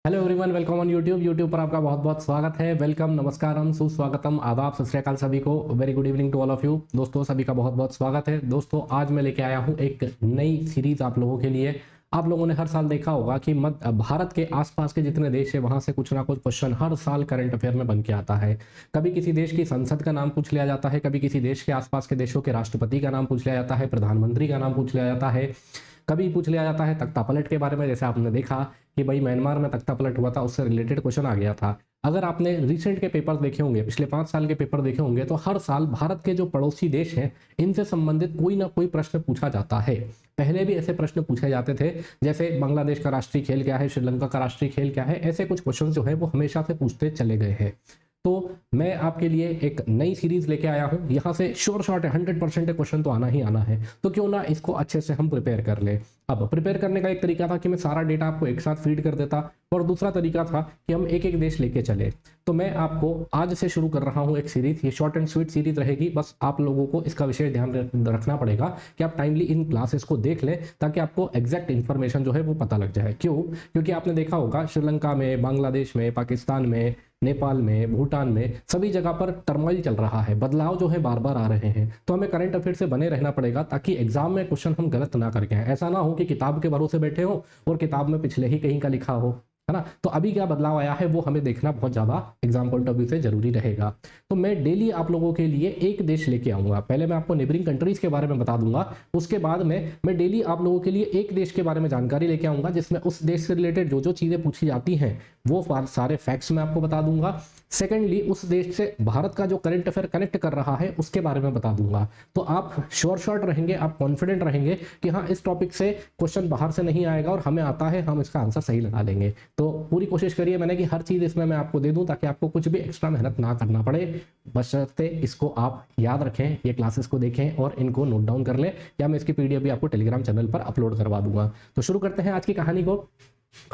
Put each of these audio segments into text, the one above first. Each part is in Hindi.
Hello everyone, welcome on YouTube पर आपका बहुत बहुत स्वागत है। वेलकम, नमस्कारम, सुस्वागतम, आदाब, सत श्री अकाल सभी को। Very good evening to all of you. दोस्तों सभी का बहुत बहुत स्वागत है। दोस्तों आज मैं लेके आया हूँ एक नई सीरीज आप लोगों के लिए। आप लोगों ने हर साल देखा होगा कि भारत के आसपास के जितने देश है वहां से कुछ ना कुछ क्वेश्चन हर साल करंट अफेयर में बन के आता है। कभी किसी देश की संसद का नाम पूछ लिया जाता है, कभी किसी देश के आसपास के देशों के राष्ट्रपति का नाम पूछ लिया जाता है, प्रधानमंत्री का नाम पूछ लिया जाता है, कभी पूछ लिया जाता है तख्ता पलट के बारे में। जैसे आपने देखा कि भाई म्यांमार में तख्ता पलट हुआ था, उससे रिलेटेड क्वेश्चन आ गया था। अगर आपने रिसेंट के पेपर देखे होंगे, पिछले 5 साल के पेपर देखे होंगे, तो हर साल भारत के जो पड़ोसी देश हैं इनसे संबंधित कोई ना कोई प्रश्न पूछा जाता है। पहले भी ऐसे प्रश्न पूछे जाते थे, जैसे बांग्लादेश का राष्ट्रीय खेल क्या है, श्रीलंका का राष्ट्रीय खेल क्या है। ऐसे कुछ क्वेश्चन जो है वो हमेशा से पूछते चले गए हैं। तो मैं आपके लिए एक नई सीरीज लेके आया हूं। यहां से श्योर शॉट है 100% क्वेश्चन तो आना ही आना है, तो क्यों ना इसको अच्छे से हम प्रिपेयर कर ले। अब प्रिपेयर करने का एक तरीका था कि मैं सारा डेटा आपको एक साथ फीड कर देता, और दूसरा तरीका था कि हम एक एक देश लेके चले। तो मैं आपको आज से शुरू कर रहा हूं एक सीरीज। ये शॉर्ट एंड स्वीट सीरीज रहेगी। बस आप लोगों को इसका विशेष ध्यान रखना पड़ेगा कि आप टाइमली इन क्लासेस को देख लें, ताकि आपको एग्जैक्ट इन्फॉर्मेशन जो है वो पता लग जाए। क्यों? क्योंकि आपने देखा होगा श्रीलंका में, बांग्लादेश में, पाकिस्तान में, नेपाल में, भूटान में, सभी जगह पर टर्मोइल चल रहा है, बदलाव जो है बार बार आ रहे हैं। तो हमें करंट अफेयर से बने रहना पड़ेगा, ताकि एग्जाम में क्वेश्चन हम गलत ना करके आए। ऐसा ना हो कि किताब के भरोसे बैठे हो और किताब में पिछले ही कहीं का लिखा हो, है ना। तो अभी क्या बदलाव आया है वो हमें देखना बहुत ज्यादा एग्जाम पॉइंट ऑफ व्यू से जरूरी रहेगा। तो मैं डेली आप लोगों के लिए एक देश लेके आऊंगा। पहले मैं आपको नेबरिंग कंट्रीज के बारे में बता दूंगा, उसके बाद में मैं डेली आप लोगों के लिए एक देश के बारे में जानकारी लेके आऊंगा, जिसमें उस देश से रिलेटेड जो जो चीजें पूछी जाती हैं वो सारे फैक्ट्स मैं आपको बता दूंगा। सेकेंडली, उस देश से भारत का जो करंट अफेयर कनेक्ट कर रहा है उसके बारे में बता दूंगा। तो आप श्योर शॉट रहेंगे, आप कॉन्फिडेंट रहेंगे कि हाँ, इस टॉपिक से क्वेश्चन बाहर से नहीं आएगा और हमें आता है, हम इसका आंसर सही लगा लेंगे। तो पूरी कोशिश करिए मैंने कि हर चीज इसमें मैं आपको दे दूं, ताकि आपको कुछ भी एक्स्ट्रा मेहनत ना करना पड़े। बशर्ते इसको आप याद रखें, ये क्लासेस को देखें और इनको नोट डाउन कर लें, या मैं इसकी पीडीएफ भी आपको टेलीग्राम चैनल पर अपलोड करवा दूंगा। तो शुरू करते हैं आज की कहानी को।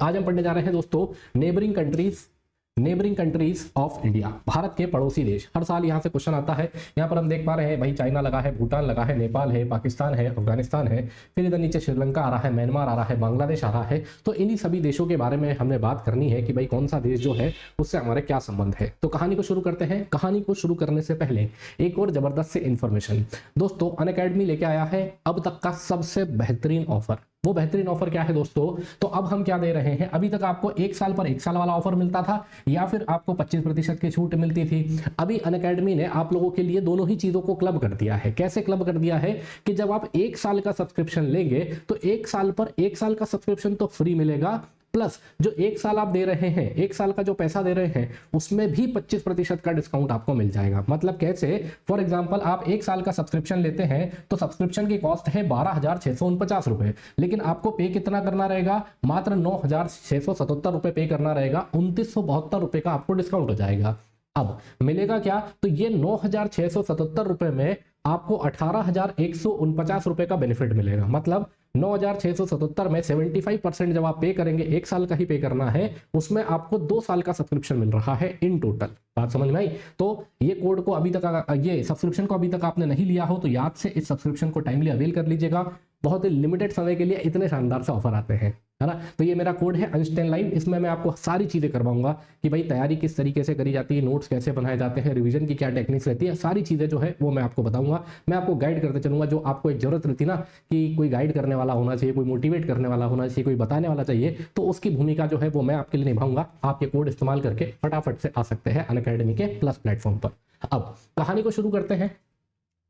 आज हम पढ़ने जा रहे हैं दोस्तों neighbouring countries of India, Bharat के पड़ोसी देश। हर साल यहाँ से क्वेश्चन आता है। यहाँ पर हम देख पा रहे हैं भाई, चाइना लगा है, भूटान लगा है, नेपाल है, पाकिस्तान है, अफगानिस्तान है, फिर इधर नीचे श्रीलंका आ रहा है, म्यांमार आ रहा है, बांग्लादेश आ रहा है। तो इन्हीं सभी देशों के बारे में हमने बात करनी है कि भाई कौन सा देश जो है उससे हमारे क्या संबंध है। तो कहानी को शुरू करते हैं। कहानी को शुरू करने से पहले एक और जबरदस्त से इंफॉर्मेशन दोस्तों, अनअकैडमी लेके आया है अब तक का सबसे बेहतरीन ऑफर। वो बेहतरीन ऑफर क्या है दोस्तों? तो अब हम क्या दे रहे हैं, अभी तक आपको 1 साल पर 1 साल वाला ऑफर मिलता था, या फिर आपको 25% की छूट मिलती थी। अभी अनअकैडमी ने आप लोगों के लिए दोनों ही चीजों को क्लब कर दिया है। कैसे क्लब कर दिया है कि जब आप 1 साल का सब्सक्रिप्शन लेंगे तो 1 साल पर 1 साल का सब्सक्रिप्शन तो फ्री मिलेगा, प्लस जो 1 साल आप दे रहे हैं, 1 साल का जो पैसा दे रहे हैं उसमें भी 25% का डिस्काउंट आपको मिल जाएगा। मतलब कैसे? फॉर एग्जांपल, आप 1 साल का सब्सक्रिप्शन लेते हैं तो सब्सक्रिप्शन की कॉस्ट है 12,649 रुपए, लेकिन आपको पे कितना करना रहेगा? मात्र 9,677 रुपए पे करना रहेगा। 2,972 रुपए का आपको डिस्काउंट हो जाएगा। अब मिलेगा क्या? तो ये 9,677 रुपए में आपको 18,149 रुपए का बेनिफिट मिलेगा। मतलब 9,677 में 75% जब आप पे करेंगे, 1 साल का ही पे करना है, उसमें आपको 2 साल का सब्सक्रिप्शन मिल रहा है इन टोटल। बात समझ में आई? तो ये कोड को अभी तक, ये सब्सक्रिप्शन को अभी तक आपने नहीं लिया हो तो याद से इस सब्सक्रिप्शन को टाइमली अवेल कर लीजिएगा। बहुत ही लिमिटेड समय के लिए इतने शानदार से ऑफर आते हैं, है ना। तो ये मेरा कोड है अंशटेन लाइव। इसमें मैं आपको सारी चीजें करवाऊंगा कि भाई तैयारी किस तरीके से करी जाती है, नोट्स कैसे बनाए जाते हैं, रिवीजन की क्या टेक्निक्स रहती है, सारी चीजें जो है वो मैं आपको बताऊंगा। मैं आपको गाइड करते चलूंगा। जो आपको एक जरूरत रहती ना कि कोई गाइड करने वाला होना चाहिए, कोई मोटिवेट करने वाला होना चाहिए, कोई बताने वाला चाहिए, तो उसकी भूमिका जो है वो मैं आपके लिए निभाऊंगा। आप ये कोड इस्तेमाल करके फटाफट से आ सकते हैं अनअकैडमी के प्लस प्लेटफॉर्म पर। अब कहानी को शुरू करते हैं।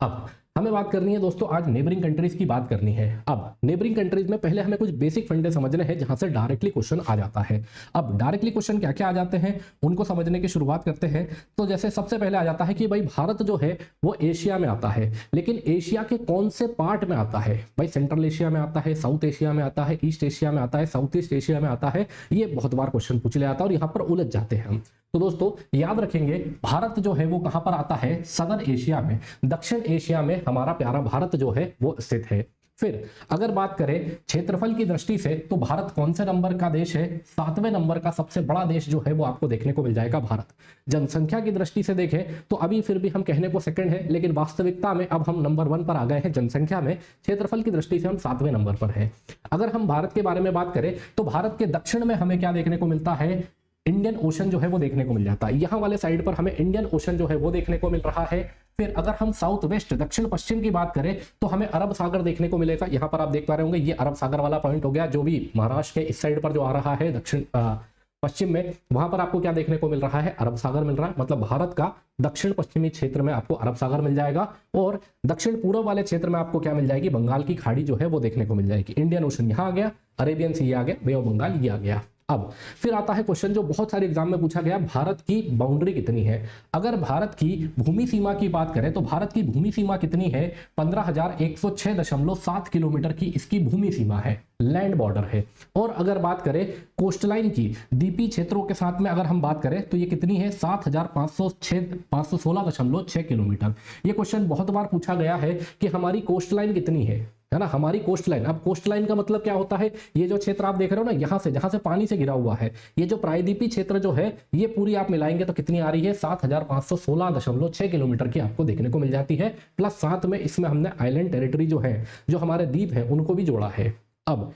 अब हमें बात करनी है दोस्तों, आज नेबरिंग कंट्रीज की बात करनी है। अब नेबरिंग कंट्रीज में पहले हमें कुछ बेसिक फंडे समझने हैं, जहां से डायरेक्टली क्वेश्चन आ जाता है। अब डायरेक्टली क्वेश्चन क्या क्या आ जाते हैं उनको समझने की शुरुआत करते हैं। तो जैसे सबसे पहले आ जाता है कि भाई भारत जो है वो एशिया में आता है, लेकिन एशिया के कौन से पार्ट में आता है? भाई सेंट्रल एशिया में आता है, साउथ एशिया में आता है, ईस्ट एशिया में आता है, साउथ ईस्ट एशिया में आता है। ये बहुत बार क्वेश्चन पूछ लिया जाता है और यहाँ पर उलझ जाते हैं हम। तो दोस्तों याद रखेंगे, भारत जो है वो कहां पर आता है? सदर्न एशिया में, दक्षिण एशिया में हमारा प्यारा भारत जो है वो स्थित है। फिर अगर बात करें क्षेत्रफल की दृष्टि से तो भारत कौन से नंबर का देश है? 7वें नंबर का सबसे बड़ा देश जो है वो आपको देखने को मिल जाएगा भारत। जनसंख्या की दृष्टि से देखें तो अभी फिर भी हम कहने को सेकंड है, लेकिन वास्तविकता में अब हम नंबर 1 पर आ गए हैं जनसंख्या में। क्षेत्रफल की दृष्टि से हम 7वें नंबर पर है। अगर हम भारत के बारे में बात करें तो भारत के दक्षिण में हमें क्या देखने को मिलता है? इंडियन ओशन जो है वो देखने को मिल जाता है। यहाँ वाले साइड पर हमें इंडियन ओशन जो है वो देखने को मिल रहा है। फिर अगर हम साउथ वेस्ट दक्षिण पश्चिम की बात करें तो हमें अरब सागर देखने को मिलेगा। यहाँ पर आप देख पा रहे होंगे ये अरब सागर वाला पॉइंट हो गया, जो भी महाराष्ट्र के इस साइड पर जो आ रहा है दक्षिण पश्चिम में, वहां पर आपको क्या देखने को मिल रहा है? अरब सागर मिल रहा है। मतलब भारत का दक्षिण पश्चिमी क्षेत्र में आपको अरब सागर मिल जाएगा और दक्षिण पूर्व वाले क्षेत्र में आपको क्या मिल जाएगी? बंगाल की खाड़ी जो है वो देखने को मिल जाएगी। इंडियन ओशन यहाँ आ गया, अरेबियन सी आ गया, बे ऑफ बंगाल ये आ गया। अब फिर आता है क्वेश्चन जो बहुत सारे एग्जाम में पूछा गया, भारत की बाउंड्री कितनी है? अगर भारत की भूमि सीमा की बात करें तो भारत की भूमि सीमा कितनी है? 15,106.7 किलोमीटर की इसकी भूमि सीमा है, लैंड बॉर्डर है। और अगर बात करें कोस्ट लाइन की, द्वीपीय क्षेत्रों के साथ में अगर हम बात करें तो ये कितनी है? 7,516.6 किलोमीटर। ये क्वेश्चन बहुत बार पूछा गया है कि हमारी कोस्ट लाइन कितनी है ना, हमारी कोस्ट लाइन। अब कोस्ट लाइन का मतलब क्या होता है? ये जो क्षेत्र आप देख रहे हो ना, यहां से जहां से पानी से घिरा हुआ है, ये जो प्रायद्वीपीय क्षेत्र जो है ये पूरी आप मिलाएंगे तो कितनी आ रही है? 7,516.6 किलोमीटर की आपको देखने को मिल जाती है। प्लस साथ में इसमें हमने आइलैंड टेरिटरी जो है, जो हमारे द्वीप है, उनको भी जोड़ा है। अब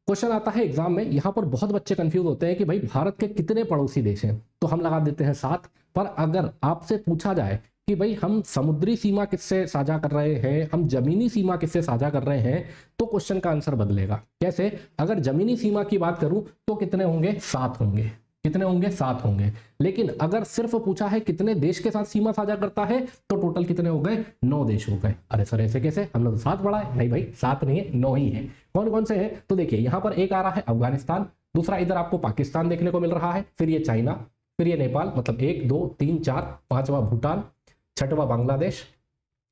क्वेश्चन आता है एग्जाम में, यहां पर बहुत बच्चे कंफ्यूज होते हैं कि भाई भारत के कितने पड़ोसी देश हैं, तो हम लगा देते हैं 7। पर अगर आपसे पूछा जाए कि भाई हम समुद्री सीमा किससे साझा कर रहे हैं, हम जमीनी सीमा किससे साझा कर रहे हैं, तो क्वेश्चन का आंसर बदलेगा। कैसे? अगर जमीनी सीमा की बात करूं तो कितने होंगे? 7 होंगे। कितने होंगे? 7 होंगे। लेकिन अगर सिर्फ पूछा है कितने देश के साथ सीमा साझा करता है तो टोटल कितने हो गए? 9 देश हो गए। अरे सर ऐसे कैसे? हमने तो 7 पढ़ा है। नहीं भाई 7 नहीं है, 9 ही है। कौन कौन से हैं? तो देखिए यहां पर एक आ रहा है अफगानिस्तान, दूसरा इधर आपको पाकिस्तान देखने को मिल रहा है, फिर ये चाइना, फिर ये नेपाल, मतलब 1 2 3 4, 5वां भूटान, 6वां बांग्लादेश,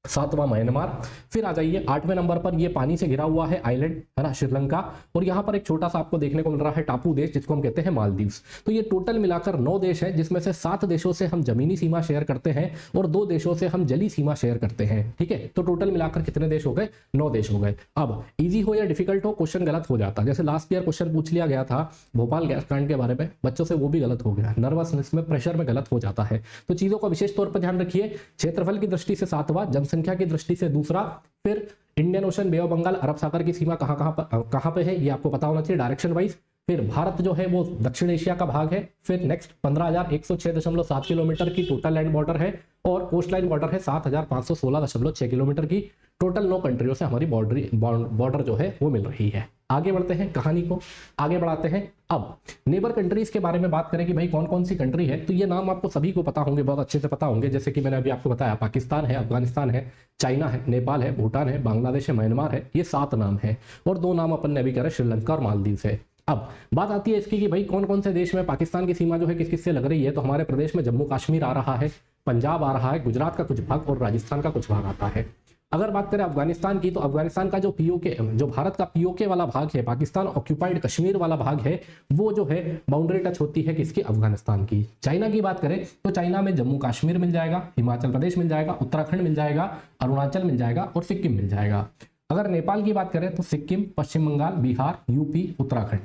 7वां म्यांमार। फिर आ जाइए 8वें नंबर पर ये पानी से घिरा हुआ है आइलैंड, है ना, श्रीलंका। और यहाँ पर एक छोटा सा आपको देखने को मिल रहा है टापू देश, जिसको हम कहते हैं मालदीव्स। तो ये टोटल मिलाकर 9 देश है, जिसमें से 7 देशों से हम जमीनी सीमा शेयर करते हैं और 2 देशों से हम जली सीमा शेयर करते हैं। ठीक है, तो टोटल मिलाकर कितने देश हो गए? 9 देश हो गए। अब इजी हो या डिफिकल्ट हो, क्वेश्चन गलत हो जाता है। जैसे लास्ट ईयर क्वेश्चन पूछ लिया गया था भोपाल गैस कांड के बारे में, बच्चों से वो भी गलत हो गया, नर्वसनेस में, प्रेशर में गलत हो जाता है। तो चीजों का विशेष तौर पर ध्यान रखिए। क्षेत्रफल की दृष्टि से 7वां, जनसंख्या की दृष्टि से दूसरा, फिर Indian Ocean, Bay of Bengal, अरब सागर की सीमा कहां पे है ये आपको पता होना चाहिए डायरेक्शन वाइज। फिर भारत जो है वो दक्षिण एशिया का भाग है। फिर नेक्स्ट 15,106.7 किलोमीटर की टोटल लैंड बॉर्डर है और कोस्ट लाइन बॉर्डर है 7,516.6 किलोमीटर की। टोटल 9 कंट्रियों से हमारी बॉर्डर जो है वो मिल रही है। आगे बढ़ते हैं, कहानी को आगे बढ़ाते हैं। अब नेबर कंट्रीज के बारे में बात करें कि भाई कौन कौन सी कंट्री है, तो ये नाम आपको सभी को पता होंगे, बहुत अच्छे से पता होंगे। जैसे कि मैंने अभी आपको बताया, पाकिस्तान है, अफगानिस्तान है, चाइना है, नेपाल है, भूटान है, बांग्लादेश है, म्यांमार है। ये 7 नाम है और 2 नाम अपन ने अभी कहा, श्रीलंका और मालदीव है। अब बात आती है इसकी कि भाई कौन कौन से देश में पाकिस्तान की सीमा जो है किस किस से लग रही है। तो हमारे प्रदेश में जम्मू कश्मीर आ रहा है, पंजाब आ रहा है, गुजरात का कुछ भाग और राजस्थान का कुछ भाग आता है। अगर बात करें अफगानिस्तान की, तो अफगानिस्तान का जो पीओके, जो भारत का पीओके वाला भाग है, पाकिस्तान ऑक्यूपाइड कश्मीर वाला भाग है, वो जो है बाउंड्री टच होती है किसकी? अफगानिस्तान की। चाइना की बात करें तो चाइना में जम्मू कश्मीर मिल जाएगा, हिमाचल प्रदेश मिल जाएगा, उत्तराखंड मिल जाएगा, अरुणाचल मिल जाएगा और सिक्किम मिल जाएगा। अगर नेपाल की बात करें तो सिक्किम, पश्चिम बंगाल, बिहार, यूपी, उत्तराखंड।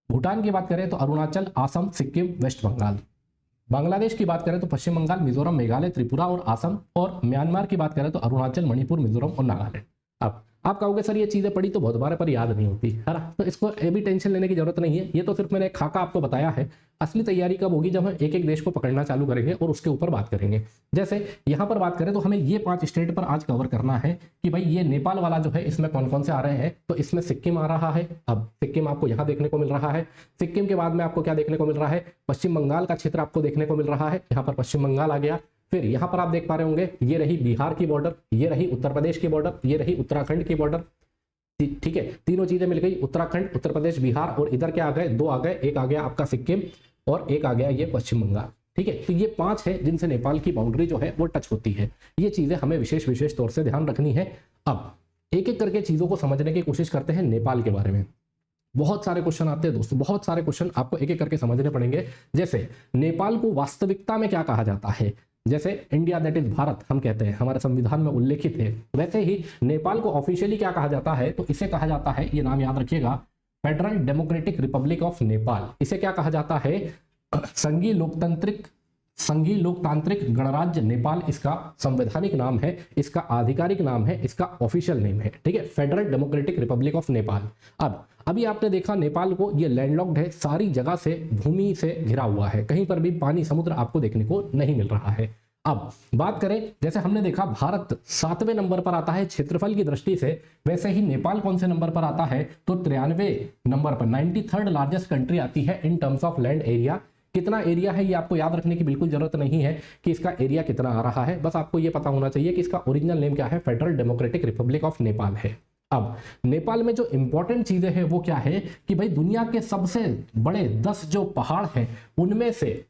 भूटान की बात करें तो अरुणाचल, असम, सिक्किम, वेस्ट बंगाल। बांग्लादेश की बात करें तो पश्चिम बंगाल, मिजोरम, मेघालय, त्रिपुरा और असम। और म्यांमार की बात करें तो अरुणाचल, मणिपुर, मिजोरम और नागालैंड। अब आप कहोगे सर ये चीजें पढ़ी तो बहुत बार पर याद नहीं होती है ना, तो इसको ये भी टेंशन लेने की जरूरत नहीं है। ये तो सिर्फ मैंने एक खाका आपको बताया है। असली तैयारी कब होगी? जब हम एक एक देश को पकड़ना चालू करेंगे और उसके ऊपर बात करेंगे। जैसे यहाँ पर बात करें तो हमें ये 5 स्टेट पर आज कवर करना है कि भाई ये नेपाल वाला जो है इसमें कौन कौन से आ रहे हैं। तो इसमें सिक्किम आ रहा है। अब सिक्किम आपको यहाँ देखने को मिल रहा है। सिक्किम के बाद में आपको क्या देखने को मिल रहा है? पश्चिम बंगाल का क्षेत्र आपको देखने को मिल रहा है। यहाँ पर पश्चिम बंगाल आ गया। फिर यहाँ पर आप देख पा रहे होंगे, ये रही बिहार की बॉर्डर, ये रही उत्तर प्रदेश की बॉर्डर, ये रही उत्तराखंड की बॉर्डर। ठीक है, तीनों चीजें मिल गई, उत्तराखंड, उत्तर प्रदेश, बिहार। और इधर क्या आ गए? 2 आ गए, एक आ गया आपका सिक्किम और एक आ गया ये पश्चिम बंगाल। ठीक है, तो ये 5 है जिनसे नेपाल की बाउंड्री जो है वो टच होती है। ये चीजें हमें विशेष तौर से ध्यान रखनी है। अब एक एक करके चीजों को समझने की कोशिश करते हैं। नेपाल के बारे में बहुत सारे क्वेश्चन आते हैं दोस्तों, बहुत सारे क्वेश्चन आपको एक एक करके समझने पड़ेंगे। जैसे नेपाल को वास्तविकता में क्या कहा जाता है? जैसे इंडिया दैट इज भारत हम कहते हैं, हमारे संविधान में उल्लेखित है, वैसे ही नेपाल को ऑफिशियली क्या कहा जाता है, तो इसे कहा जाता है, ये नाम याद रखिएगा, federal democratic Republic of Nepal. इसे क्या कहा जाता है, संघीय लोकतांत्रिक गणराज्य नेपाल इसका संवैधानिक नाम है, इसका आधिकारिक नाम है, इसका ऑफिशियल नेम है, ठीक है, federal democratic Republic of Nepal. अब अभी आपने देखा नेपाल को, ये लैंडलॉक्ड है, सारी जगह से भूमि से घिरा हुआ है, कहीं पर भी पानी समुद्र आपको देखने को नहीं मिल रहा है। अब बात करें, जैसे हमने देखा भारत 7वें नंबर पर आता है क्षेत्रफल की दृष्टि से, वैसे ही नेपाल कौन से नंबर पर आता है, तो 93 नंबर पर, 93rd लार्जेस्ट कंट्री आती है in terms of land area. कितना एरिया है ये आपको याद रखने की बिल्कुल जरूरत नहीं है कि इसका एरिया कितना आ रहा है, बस आपको ये पता होना चाहिए कि इसका ओरिजिनल नेम क्या है, federal democratic Republic of Nepal है। अब नेपाल में जो इंपॉर्टेंट चीजें हैं वो क्या है कि भाई दुनिया के सबसे बड़े 10 जो पहाड़ हैं उनमें से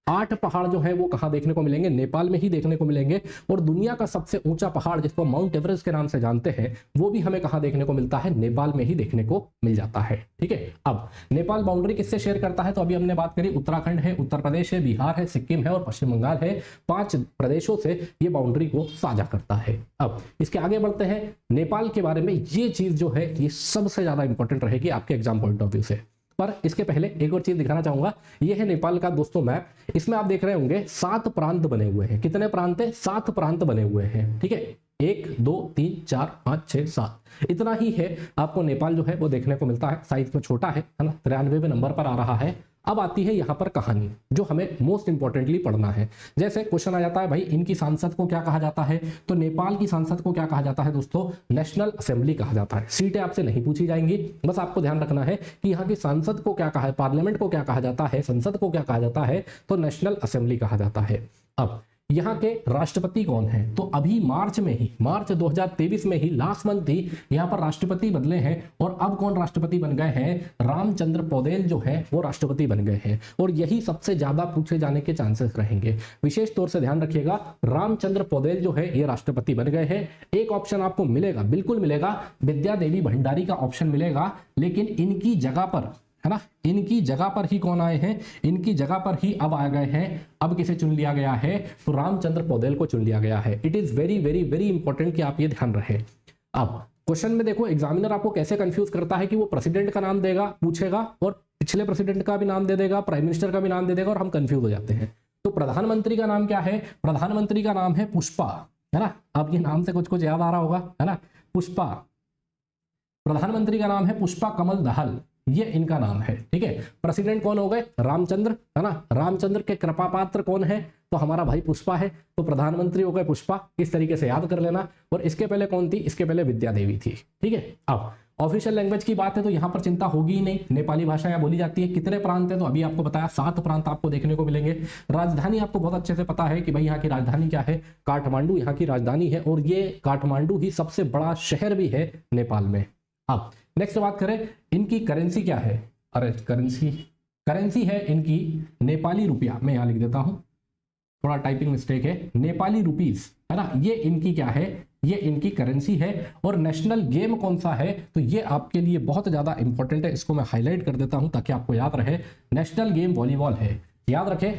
8 पहाड़ जो है वो कहाँ देखने को मिलेंगे, नेपाल में ही देखने को मिलेंगे। और दुनिया का सबसे ऊंचा पहाड़ जिसको माउंट एवरेस्ट के नाम से जानते हैं, वो भी हमें कहाँ देखने को मिलता है, नेपाल में ही देखने को मिल जाता है, ठीक है। अब नेपाल बाउंड्री किससे शेयर करता है, तो अभी हमने बात करी, उत्तराखंड है, उत्तर प्रदेश है, बिहार है, सिक्किम है और पश्चिम बंगाल है, 5 प्रदेशों से ये बाउंड्री को साझा करता है। अब इसके आगे बढ़ते हैं, नेपाल के बारे में ये चीज जो है ये सबसे ज्यादा इंपॉर्टेंट रहेगी आपके एग्जाम पॉइंट ऑफ व्यू से। पर इसके पहले एक और चीज दिखाना चाहूंगा, ये है नेपाल का दोस्तों मैप। इसमें आप देख रहे होंगे 7 प्रांत बने हुए हैं। कितने प्रांत है, 7 प्रांत बने हुए हैं, ठीक है, 1 2 3 4 5 6 7 इतना ही है आपको नेपाल जो है वो देखने को मिलता है। साइज में छोटा है ना, 93वें नंबर पर आ रहा है। अब आती है यहाँ पर कहानी जो हमें मोस्ट इंपॉर्टेंटली पढ़ना है। जैसे क्वेश्चन आ जाता है भाई इनकी सांसद को क्या कहा जाता है, तो नेपाल की सांसद को क्या कहा जाता है दोस्तों, नेशनल असेंबली कहा जाता है। सीटें आपसे नहीं पूछी जाएंगी, बस आपको ध्यान रखना है कि यहाँ की सांसद को क्या कहा है, पार्लियामेंट को क्या कहा जाता है, संसद को क्या कहा जाता है, तो नेशनल असेंबली कहा जाता है। अब यहाँ के राष्ट्रपति कौन है, तो अभी मार्च 2023 में ही लास्ट मंथ ही यहाँ पर राष्ट्रपति बदले हैं। और अब कौन राष्ट्रपति बन गए हैं, रामचंद्र पौडेल जो है वो राष्ट्रपति बन गए हैं। और यही सबसे ज्यादा पूछे जाने के चांसेस रहेंगे, विशेष तौर से ध्यान रखिएगा, रामचंद्र पौडेल जो है ये राष्ट्रपति बन गए हैं। एक ऑप्शन आपको मिलेगा, बिल्कुल मिलेगा, विद्या देवी भंडारी का ऑप्शन मिलेगा, लेकिन इनकी जगह पर है ना, इनकी जगह पर ही कौन आए हैं, इनकी जगह पर ही अब आ गए हैं। अब किसे चुन लिया गया है, तो रामचंद्र पौडेल को चुन लिया गया है। It is very very very important कि आप ये ध्यान रखें। अब क्वेश्चन में देखो एग्जामिनर आपको कैसे कंफ्यूज करता है कि वो प्रेसिडेंट का नाम देगा, पूछेगा, और पिछले प्रेसिडेंट का भी नाम दे देगा, प्राइम मिनिस्टर का भी नाम दे देगा, और हम कंफ्यूज हो जाते हैं। तो प्रधानमंत्री का नाम क्या है, प्रधानमंत्री का नाम है पुष्पा, है ना, आपके नाम से कुछ कुछ याद आ रहा होगा, है ना, पुष्पा। प्रधानमंत्री का नाम है पुष्पा कमल दहल, ये इनका नाम है, ठीक है। प्रेसिडेंट कौन हो गए, रामचंद्र, है ना, रामचंद्र के कृपा पात्र कौन है, तो हमारा भाई पुष्पा है, तो प्रधानमंत्री हो गए पुष्पा। इस तरीके से याद कर लेना। और इसके पहले कौन थी, इसके पहले विद्या देवी थी, ठीक है। अब ऑफिशियल लैंग्वेज की बात है तो यहाँ पर चिंता होगी ही नहीं, नेपाली भाषा यहाँ बोली जाती है। कितने प्रांत है, तो अभी आपको बताया 7 प्रांत आपको देखने को मिलेंगे। राजधानी आपको बहुत अच्छे से पता है कि भाई यहाँ की राजधानी क्या है, काठमांडू यहाँ की राजधानी है, और ये काठमांडू ही सबसे बड़ा शहर भी है नेपाल में। अब नेक्स्ट बात करें, इनकी करेंसी क्या है, अरे करेंसी है इनकी नेपाली रुपया। मैं यहाँ लिख देता हूं, थोड़ा टाइपिंग मिस्टेक है, नेपाली रुपीस, है ना, ये इनकी क्या है, ये इनकी करेंसी है। और नेशनल गेम कौन सा है, तो ये आपके लिए बहुत ज्यादा इंपॉर्टेंट है, इसको मैं हाईलाइट कर देता हूं ताकि आपको याद रहे। नेशनल गेम वॉलीबॉल है, याद रखें।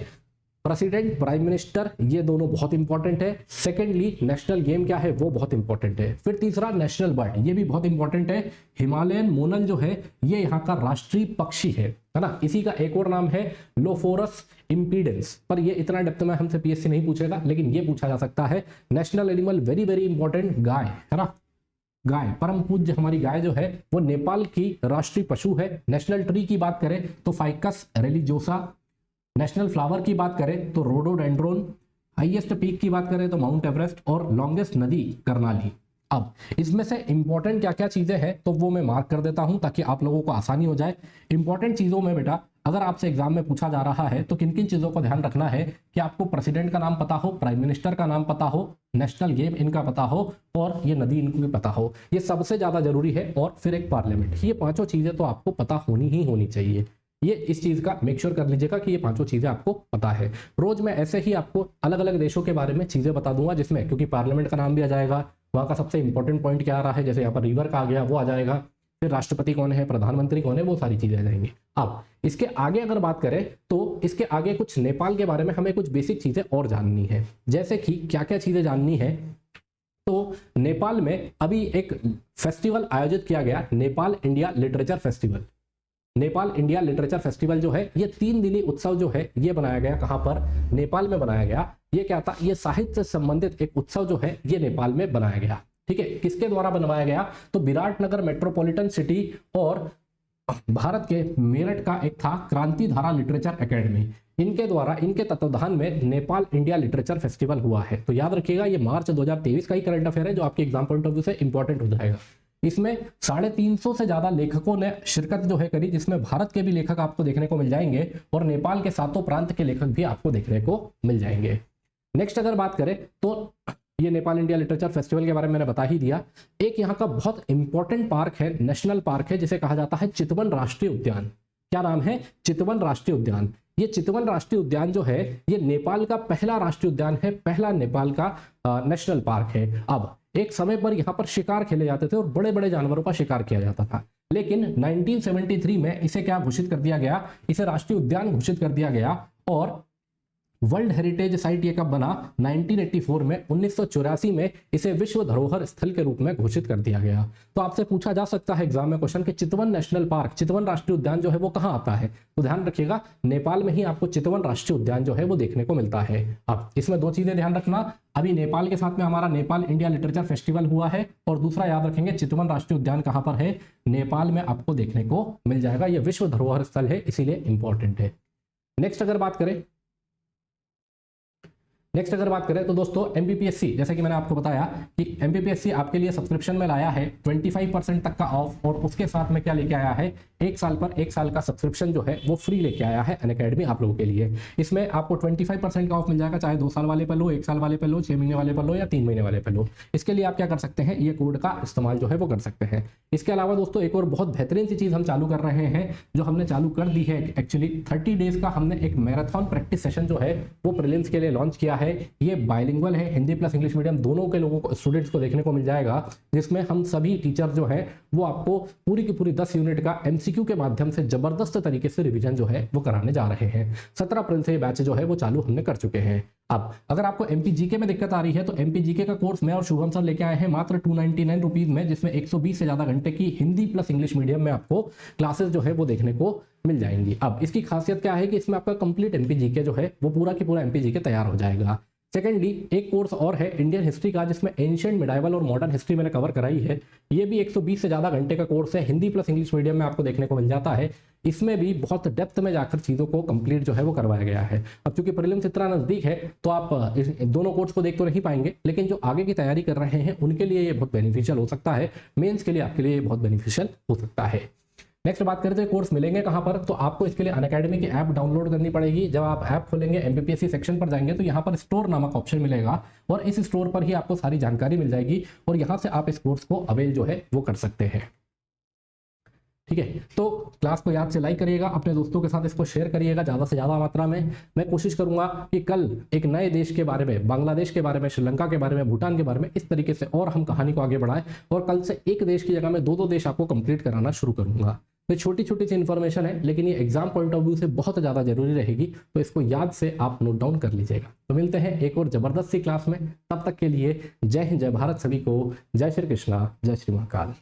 प्रेसिडेंट, प्राइम मिनिस्टर, ये दोनों बहुत इंपॉर्टेंट है। सेकेंडली नेशनल गेम क्या है, वो बहुत इंपॉर्टेंट है। फिर तीसरा नेशनल बर्ड, ये भी बहुत इंपॉर्टेंट है। हिमालयन मोनल जो है ये यहाँ का राष्ट्रीय पक्षी है ना। इसी का एक और नाम है लोफोरस इम्पीडेंस, पर ये इतना डेप्थ में हमसे पीएससी नहीं पूछेगा, लेकिन ये पूछा जा सकता है। National animal very very important, गाय, है ना, गाय, परम पूज्य हमारी गाय जो है वो नेपाल की राष्ट्रीय पशु है। नेशनल ट्री की बात करें तो फाइकस रेलिजियोसा। नेशनल फ्लावर की बात करें तो रोडोडेंड्रोन। हाईएस्ट पीक की बात करें तो माउंट एवरेस्ट। और लॉन्गेस्ट नदी कर्नाली। अब इसमें से इंपॉर्टेंट क्या क्या चीजें हैं तो वो मैं मार्क कर देता हूं ताकि आप लोगों को आसानी हो जाए। इंपॉर्टेंट चीजों में बेटा अगर आपसे एग्जाम में पूछा जा रहा है तो किन किन चीजों को ध्यान रखना है कि आपको प्रेसिडेंट का नाम पता हो, प्राइम मिनिस्टर का नाम पता हो, नेशनल गेम इनका पता हो, और ये नदी इनको भी पता हो। ये सबसे ज्यादा जरूरी है। और फिर एक पार्लियामेंट, ये 5 चीजें तो आपको पता होनी ही होनी चाहिए। ये इस चीज का मेक श्योर कर लीजिएगा कि ये 5 चीजें आपको पता है। रोज मैं ऐसे ही आपको अलग अलग देशों के बारे में चीजें बता दूंगा, जिसमें क्योंकि पार्लियामेंट का नाम भी आ जाएगा, वहां का सबसे इंपॉर्टेंट पॉइंट क्या आ रहा है, जैसे यहाँ पर रिवर का आ गया वो आ जाएगा, फिर राष्ट्रपति कौन है, प्रधानमंत्री कौन है, वो सारी चीजें आ जाएंगी। अब इसके आगे अगर बात करें तो इसके आगे कुछ नेपाल के बारे में हमें कुछ बेसिक चीजें और जाननी है। जैसे कि क्या क्या चीजें जाननी है, तो नेपाल में अभी एक फेस्टिवल आयोजित किया गया, Nepal India literature festival. Nepal India literature festival जो है ये 3 दिनी उत्सव जो है ये बनाया गया, कहां पर, नेपाल में बनाया गया। ये क्या था, ये साहित्य से संबंधित एक उत्सव जो है ये नेपाल में बनाया गया। ठीक है, किसके द्वारा बनवाया गया, तो विराटनगर मेट्रोपॉलिटन सिटी और भारत के मेरठ का एक था क्रांति धारा लिटरेचर एकेडमी, इनके द्वारा, इनके तत्वाधान में नेपाल इंडिया लिटरेचर फेस्टिवल हुआ है। तो याद रखिएगा ये मार्च 2023 का ही करंट अफेयर है जो आपके एग्जाम पॉइंट ऑफ व्यू से इंपॉर्टेंट हो जाएगा। इसमें 350 से ज्यादा लेखकों ने शिरकत जो है करी, जिसमें भारत के भी लेखक आपको देखने को मिल जाएंगे और नेपाल के 7 प्रांत के लेखक भी आपको देखने को मिल जाएंगे। नेक्स्ट अगर बात करें तो ये नेपाल इंडिया लिटरेचर फेस्टिवल के बारे में मैंने बता ही दिया। एक यहाँ का बहुत इंपॉर्टेंट पार्क है, नेशनल पार्क है, जिसे कहा जाता है चितवन राष्ट्रीय उद्यान। क्या नाम है, चितवन राष्ट्रीय उद्यान। ये चितवन राष्ट्रीय उद्यान जो है ये नेपाल का पहला राष्ट्रीय उद्यान है, पहला नेपाल का नेशनल पार्क है। अब एक समय पर यहाँ पर शिकार खेले जाते थे और बड़े बड़े जानवरों का शिकार किया जाता था, लेकिन 1973 में इसे क्या घोषित कर दिया गया, इसे राष्ट्रीय उद्यान घोषित कर दिया गया। और वर्ल्ड हेरिटेज साइट ये कब बना, 1984 में, 1984 में इसे विश्व धरोहर स्थल के रूप में घोषित कर दिया गया। तो आपसे पूछा जा सकता है एग्जाम में क्वेश्चन कि चितवन नेशनल पार्क, चितवन राष्ट्रीय उद्यान जो है वो कहाँ आता है, तो ध्यान रखिएगा नेपाल में ही आपको चितवन राष्ट्रीय उद्यान जो है वो देखने को मिलता है। अब इसमें 2 चीजें ध्यान रखना, अभी नेपाल के साथ में हमारा नेपाल इंडिया लिटरेचर फेस्टिवल हुआ है, और दूसरा याद रखेंगे चितवन राष्ट्रीय उद्यान कहाँ पर है, नेपाल में आपको देखने को मिल जाएगा। यह विश्व धरोहर स्थल है, इसीलिए इंपॉर्टेंट है। नेक्स्ट अगर बात करें तो दोस्तों एमपीपीएससी, जैसे कि मैंने आपको बताया कि एमपीपीएससी आपके लिए सब्सक्रिप्शन में लाया है 25% तक का ऑफ, और उसके साथ में क्या लेके आया है, 1 साल पर 1 साल का सब्सक्रिप्शन जो है वो फ्री लेके आया है अनअकैडमी आप लोगों के लिए। इसमें आपको 25% का ऑफ मिल जाएगा, चाहे 2 साल वाले पर लो, 1 साल वाले पर लो, 6 महीने वाले पर लो या 3 महीने वाले पर लो। इसके लिए आप क्या कर सकते हैं, ये कोड का इस्तेमाल जो है वो कर सकते हैं। इसके अलावा दोस्तों एक और बहुत बेहतरीन सी चीज हम चालू कर रहे हैं, जो हमने चालू कर दी है एक्चुअली 30 डेज का हमने एक मैराथन प्रैक्टिस सेशन जो है वो प्रीलिम्स के लिए लॉन्च किया है। ये बाइलिंगुअल है, हिंदी प्लस इंग्लिश मीडियम दोनों के लोगों को, स्टूडेंट्स को देखने को मिल जाएगा, जिसमें हम सभी टीचर जो है वो आपको पूरी की पूरी 10 यूनिट का एमसीक्यू के माध्यम से जबरदस्त तरीके से रिवीजन जो है वो कराने जा रहे हैं। 17 अप्रैल से ये बैच जो है वो चालू हमने कर चुके हैं। अब अगर आपको एमपीजीके में दिक्कत आ रही है तो एमपीजीके का कोर्स मैं और शुभम सर लेके आए हैं मात्र 299 रुपीज में, जिसमें 120 से ज्यादा घंटे की हिंदी प्लस इंग्लिश मीडियम में आपको क्लासेस जो है वो देखने को मिल जाएंगी। अब इसकी खासियत क्या है कि इसमें आपका कंप्लीट एमपीजीके जो है वो पूरा की पूरा एमपीजीके तैयार हो जाएगा। सेकेंडली एक कोर्स और है इंडियन हिस्ट्री का, जिसमें एंशिएंट, मिडाइवल और मॉडर्न हिस्ट्री मैंने कवर कराई है। ये भी 120 से ज़्यादा घंटे का कोर्स है, हिंदी प्लस इंग्लिश मीडियम में आपको देखने को मिल जाता है। इसमें भी बहुत डेप्थ में जाकर चीज़ों को कंप्लीट जो है वो करवाया गया है। अब चूंकि प्रीलिम्स इतना नज़दीक है तो आप इस दोनों कोर्स को देख तो नहीं पाएंगे, लेकिन जो आगे की तैयारी कर रहे हैं उनके लिए ये बहुत बेनिफिशियल हो सकता है, मेंस के लिए आपके लिए बहुत बेनिफिशियल हो सकता है। नेक्स्ट बात करते हैं कोर्स मिलेंगे कहाँ पर, तो आपको इसके लिए अनअकैडमी की ऐप डाउनलोड करनी पड़ेगी। जब आप ऐप खोलेंगे एमपीपीएससी सेक्शन पर जाएंगे तो यहाँ पर स्टोर नामक ऑप्शन मिलेगा, और इस स्टोर पर ही आपको सारी जानकारी मिल जाएगी, और यहाँ से आप इस कोर्स को अवेल जो है वो कर सकते हैं। ठीक है, तो क्लास को याद से लाइक करिएगा, अपने दोस्तों के साथ इसको शेयर करिएगा ज़्यादा से ज़्यादा मात्रा में। मैं कोशिश करूंगा कि कल एक नए देश के बारे में, बांग्लादेश के बारे में, श्रीलंका के बारे में, भूटान के बारे में, इस तरीके से और हम कहानी को आगे बढ़ाएं, और कल से एक देश की जगह में 2-2 देश आपको कंप्लीट कराना शुरू करूंगा। तो छोटी छोटी सी इन्फॉर्मेशन है, लेकिन ये एग्जाम पॉइंट ऑफ व्यू से बहुत ज़्यादा जरूरी रहेगी, तो इसको याद से आप नोट डाउन कर लीजिएगा। तो मिलते हैं एक और जबरदस्त सी क्लास में, तब तक के लिए जय हिंद, जय भारत सभी को, जय श्री कृष्णा, जय श्री महाकाल।